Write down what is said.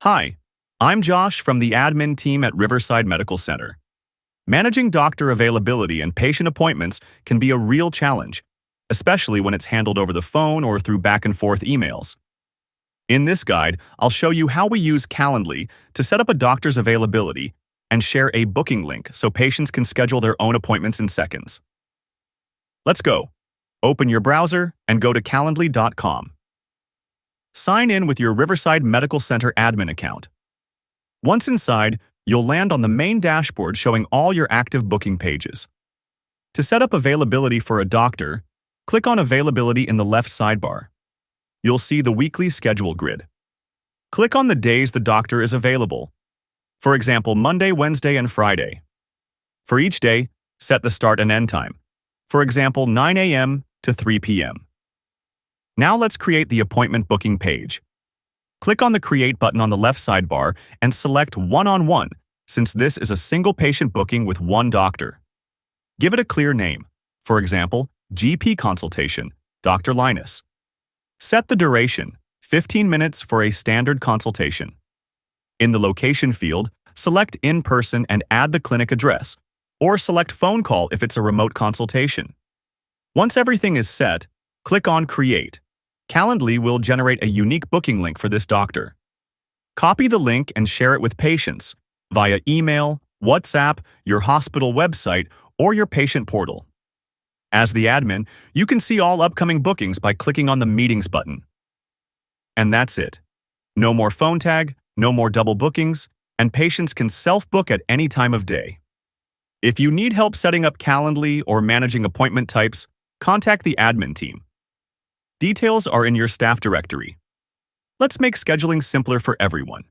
Hi, I'm Josh from the admin team at Riverside Medical Center. Managing doctor availability and patient appointments can be a real challenge, especially when it's handled over the phone or through back-and-forth emails. In this guide, I'll show you how we use Calendly to set up a doctor's availability and share a booking link so patients can schedule their own appointments in seconds. Let's go. Open your browser and go to calendly.com. Sign in with your Riverside Medical Center admin account. Once inside, you'll land on the main dashboard showing all your active booking pages. To set up availability for a doctor, click on Availability in the left sidebar. You'll see the weekly schedule grid. Click on the days the doctor is available. For example, Monday, Wednesday, and Friday. For each day, set the start and end time. For example, 9 a.m. to 3 p.m. Now let's create the appointment booking page. Click on the Create button on the left sidebar and select One-on-One, since this is a single patient booking with one doctor. Give it a clear name, for example, GP Consultation, Dr. Linus. Set the duration, 15 minutes for a standard consultation. In the Location field, select In-Person and add the clinic address, or select Phone Call if it's a remote consultation. Once everything is set, click on Create. Calendly will generate a unique booking link for this doctor. Copy the link and share it with patients via email, WhatsApp, your hospital website, or your patient portal. As the admin, you can see all upcoming bookings by clicking on the Meetings button. And that's it. No more phone tag, no more double bookings, and patients can self-book at any time of day. If you need help setting up Calendly or managing appointment types, contact the admin team. Details are in your staff directory. Let's make scheduling simpler for everyone.